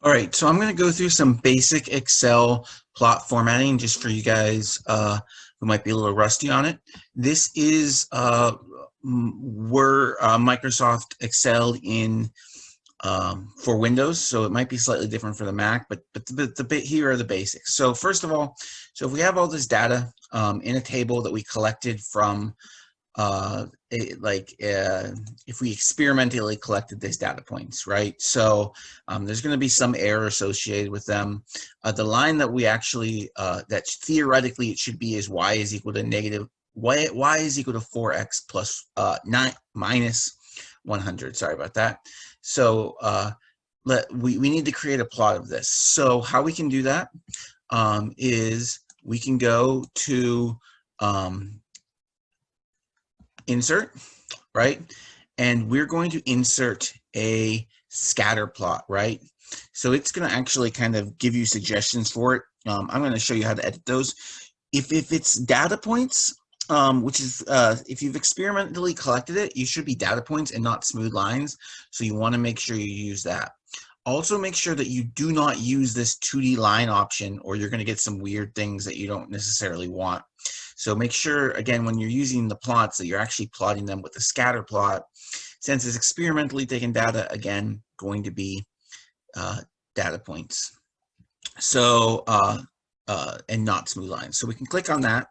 All right, so I'm going to go through some basic Excel plot formatting just for you guys who might be a little rusty on it. This is Word, Microsoft Excel in for Windows, so it might be slightly different for the Mac, but here are the basics. So first of all, so if we have all this data in a table that we collected from if we experimentally collected these data points, right? So there's going to be some error associated with them. The line that we actually, that theoretically it should be is y is equal to negative, y is equal to 4x plus 9 minus 100. Sorry about that. So we need to create a plot of this. So how we can do that is we can go to insert, right? And we're going to insert a scatter plot, right? So it's going to actually kind of give you suggestions for it. I'm going to show you how to edit those. If it's data points, which is if you've experimentally collected it, you should be data points and not smooth lines. So you want to make sure you use that. Also make sure that you do not use this 2D line option, or you're going to get some weird things that you don't necessarily want. So make sure, again, when you're using the plots, that you're actually plotting them with a scatter plot. Since it's experimentally taken data, again, going to be data points. So, and not smooth lines. So we can click on that.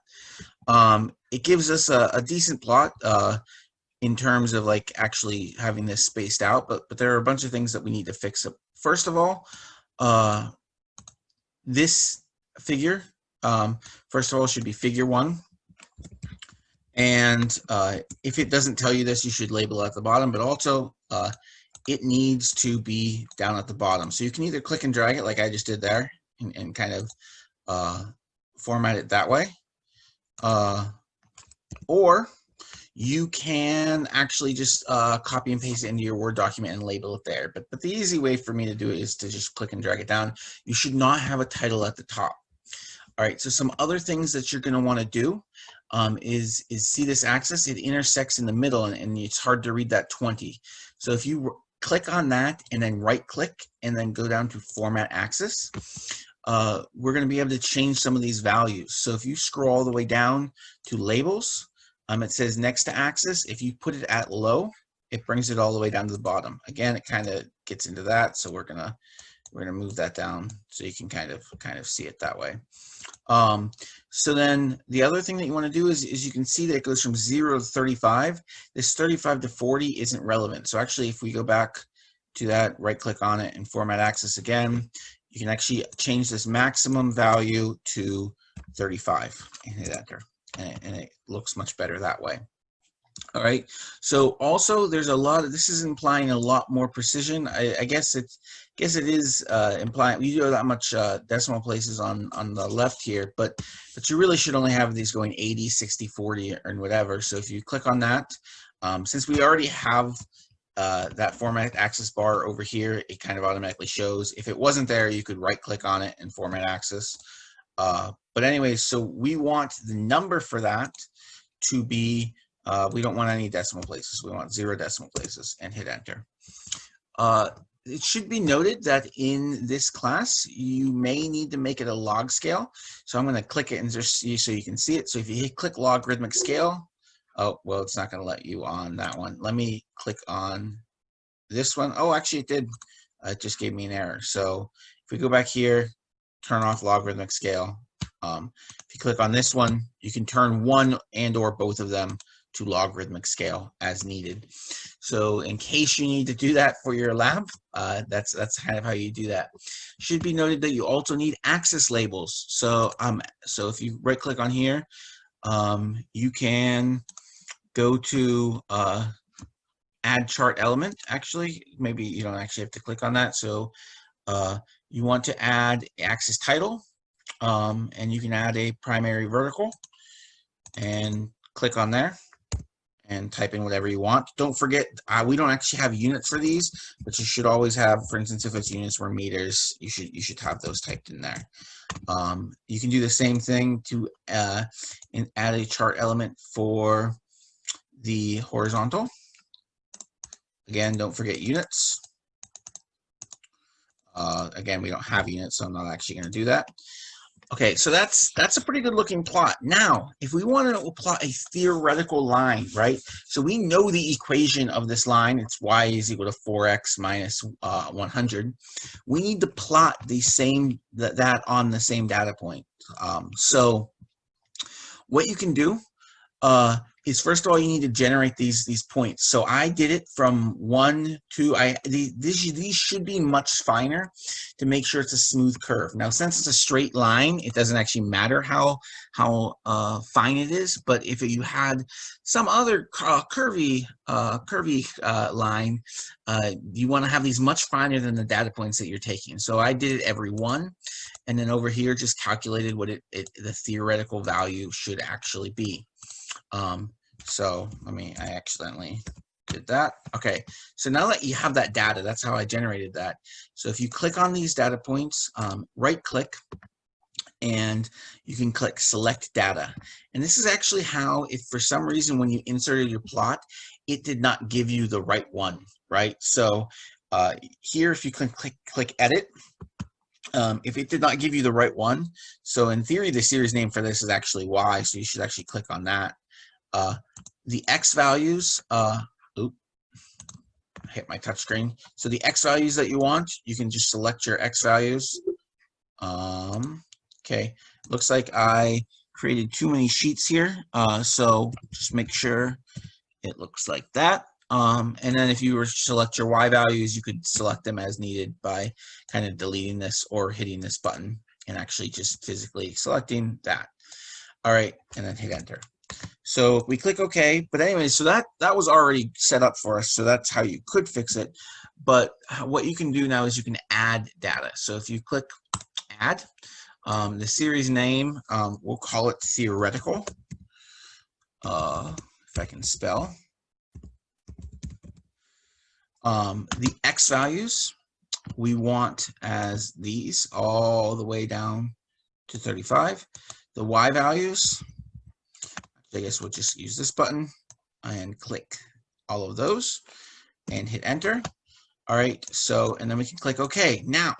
It gives us a decent plot in terms of like actually having this spaced out, but there are a bunch of things that we need to fix. First of all, this figure, first of all, should be figure 1. And if it doesn't tell you this, you should label it at the bottom, but also it needs to be down at the bottom. So you can either click and drag it like I just did there and kind of format it that way. Or you can actually just copy and paste it into your Word document and label it there. But the easy way for me to do it is to just click and drag it down. You should not have a title at the top. All right, so some other things that you're going to want to do is see this axis. It intersects in the middle, and it's hard to read that 20. So if you click on that and then right-click and then go down to Format Axis, we're going to be able to change some of these values. So if you scroll all the way down to Labels, it says Next to Axis. If you put it at Low, it brings it all the way down to the bottom. Again, it kind of gets into that, so we're gonna move that down so you can kind of see it that way. So then the other thing that you want to do is you can see that it goes from 0 to 35. This 35 to 40 isn't relevant. So actually, if we go back to that, right click on it and Format Axis again, you can actually change this maximum value to 35 and hit enter, and it looks much better that way. All right, so also there's a lot of, this is implying a lot more precision. I guess it is implying we do have that much decimal places on the left here, but you really should only have these going 80, 60, 40, and whatever. So if you click on that, since we already have that Format Axis bar over here, it kind of automatically shows. If it wasn't there, you could right click on it and Format Axis. But anyways, so we want the number for that to be, we don't want any decimal places. We want 0 decimal places, and hit enter. It should be noted that in this class, you may need to make it a log scale. So I'm going to click it and just see so you can see it. So if you click logarithmic scale, oh, well, it's not going to let you on that one. Let me click on this one. Oh, actually it did. It just gave me an error. So if we go back here, turn off logarithmic scale. If you click on this one, you can turn one and or both of them to logarithmic scale as needed. So in case you need to do that for your lab, that's kind of how you do that. Should be noted that you also need axis labels. So so if you right click on here, you can go to add chart element. Actually, maybe you don't actually have to click on that. So you want to add axis title, and you can add a primary vertical and click on there and type in whatever you want. Don't forget, we don't actually have units for these, but you should always have, for instance, if it's units or meters, you should have those typed in there. You can do the same thing to add a chart element for the horizontal. Again, don't forget units. Again, we don't have units, so I'm not actually going to do that. Okay, so that's a pretty good looking plot. Now, if we want to plot a theoretical line, right? So we know the equation of this line. It's y is equal to 4x minus 100. We need to plot the same that on the same data point. So what you can do is, first of all, you need to generate these points. So I did it from 1 to these should be much finer to make sure it's a smooth curve. Now, since it's a straight line, it doesn't actually matter how fine it is. But if you had some other curvy line, you want to have these much finer than the data points that you're taking. So I did it every one, and then over here just calculated what the theoretical value should actually be. So I accidentally did that. Okay, so now that you have that data, that's how I generated that. So if you click on these data points, right click, and you can click select data. And this is actually how, if for some reason when you inserted your plot, it did not give you the right one, right? So here, if you can click edit, if it did not give you the right one, so in theory, the series name for this is actually Y, so you should actually click on that. The X values, hit my touch screen. So the X values that you want, you can just select your X values. Okay, looks like I created too many sheets here. So just make sure it looks like that. And then if you were to select your Y values, you could select them as needed by kind of deleting this or hitting this button and actually just physically selecting that. All right, and then hit enter. So we click OK, but anyway, so that was already set up for us, so that's how you could fix it. But what you can do now is you can add data. So if you click add, the series name, we'll call it theoretical, if I can spell. The X values we want as these all the way down to 35. The Y values, I guess we'll just use this button and click all of those and hit enter. All right, so, and then we can click OK. Now,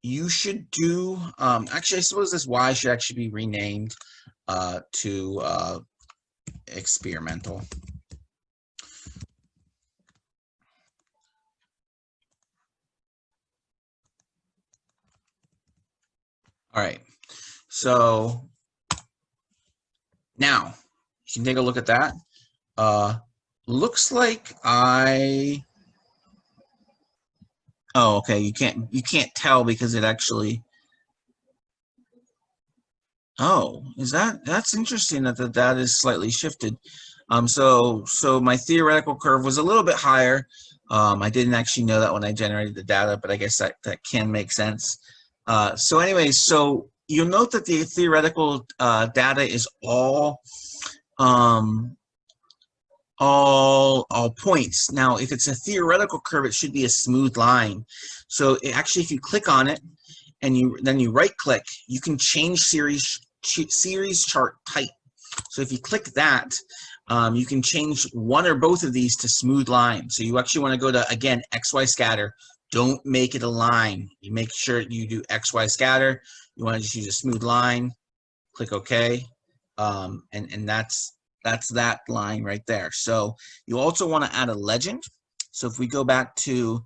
you should do, actually, I suppose this Y should actually be renamed to experimental. All right, so now you can take a look at that. Looks like oh, okay, you can't tell because it actually, oh, that's interesting that the data is slightly shifted. So my theoretical curve was a little bit higher. I didn't actually know that when I generated the data, but I guess that can make sense. So anyway, so you'll note that the theoretical data is all points. Now, if it's a theoretical curve, it should be a smooth line. So actually, if you click on it and then you right click, you can change series chart type. So if you click that, you can change one or both of these to smooth line. So you actually want to go to, again, XY scatter. Don't make it a line. You make sure you do XY scatter. You want to just use a smooth line. Click OK, and that's that line right there. So you also want to add a legend. So if we go back to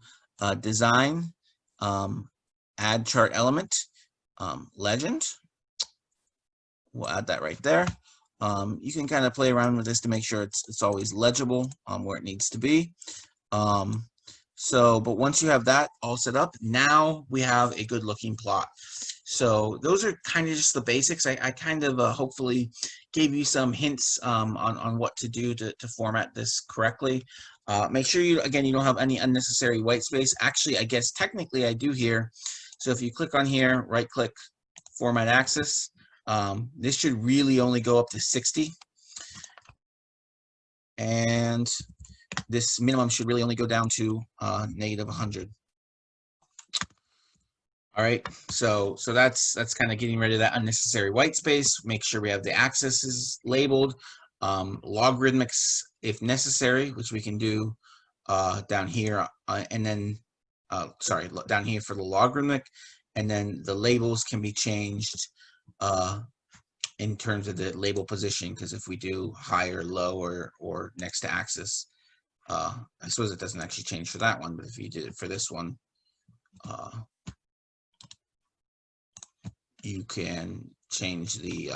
design, add chart element, legend, we'll add that right there. You can kind of play around with this to make sure it's always legible where it needs to be. But once you have that all set up, now we have a good looking plot. So those are kind of just the basics. I kind of hopefully gave you some hints on what to do to format this correctly. Make sure you don't have any unnecessary white space. Actually, I guess technically I do here. So if you click on here, right click, format axis, this should really only go up to 60. And this minimum should really only go down to negative 100. All right, so that's kind of getting rid of that unnecessary white space. Make sure we have the axes labeled, logarithmics if necessary, which we can do down here, and then sorry, down here for the logarithmic, and then the labels can be changed in terms of the label position, because if we do higher, lower, or next to axis, I suppose it doesn't actually change for that one, but if you did it for this one, you can change the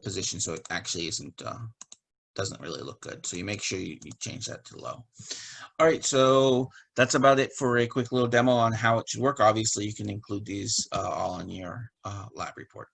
position so it actually isn't doesn't really look good. So you make sure you change that to low. All right, so that's about it for a quick little demo on how it should work. Obviously, you can include these all in your lab report.